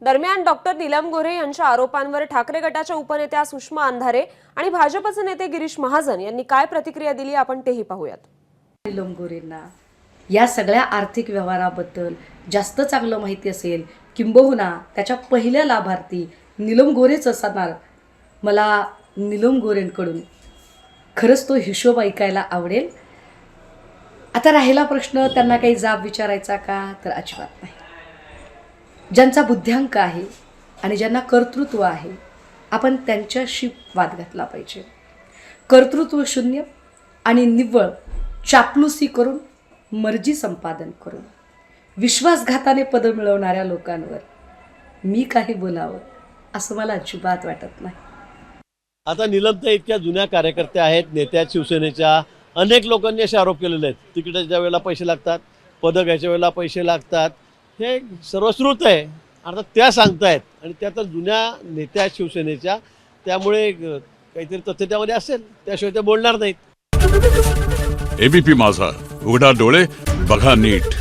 दरम्यान डॉक्टर नीलम गोऱ्हे यांच्या आरोपांवर ठाकरे गटाच्या उपनेत्या सुषमा अंधारे आणि भाजपचे नेते गिरीश महाजन यांनी काय प्रतिक्रिया दिली आपण तेही पाहूयात। नीलम गोऱ्हेंना या सगळ्या आर्थिक व्यवहाराबद्दल जास्त चांगलं माहिती असेल, किंबहुना त्याच्या पहिल्या लाभार्थी नीलम गोऱ्हेच असणार। मला नीलम गोऱ्हेंकडून खरंच तो हिशोब ऐकायला आवडेल। आता राहिला प्रश्न त्यांना काही जाब विचारायचा का, तर अजिबात नाही। ज्यांचा बुद्ध्यांक आहे आणि ज्यांना कर्तृत्व आहे आपण त्यांच्याशी वाद घातला पाहिजे। कर्तृत्व शून्य आणि निव्वळ चापलुसी करून, मर्जी संपादन करून विश्वासघाताने पद मिळवणाऱ्या लोकांवर मी काही बोलावं असं मला अजिबात वाटत नाही। आता नीलमताई इतक्या जुन्या कार्यकर्त्या आहेत, नेत्या शिवसेनेच्या। अनेक लोकांनी असे आरोप केलेले आहेत, तिकिटाच्या वेळेला पैसे लागतात, पद घ्यायच्या वेळेला पैसे लागतात, हे सर्वश्रुत आहे। आता त्या सांगतायत आणि त्या तर जुन्या नेत्या शिवसेनेच्या, त्यामुळे काहीतरी तथ्य त्यामध्ये असेल, त्याशिवाय ते बोलणार नाहीत। एबीपी माझा, उघडा डोळे बघा नीट।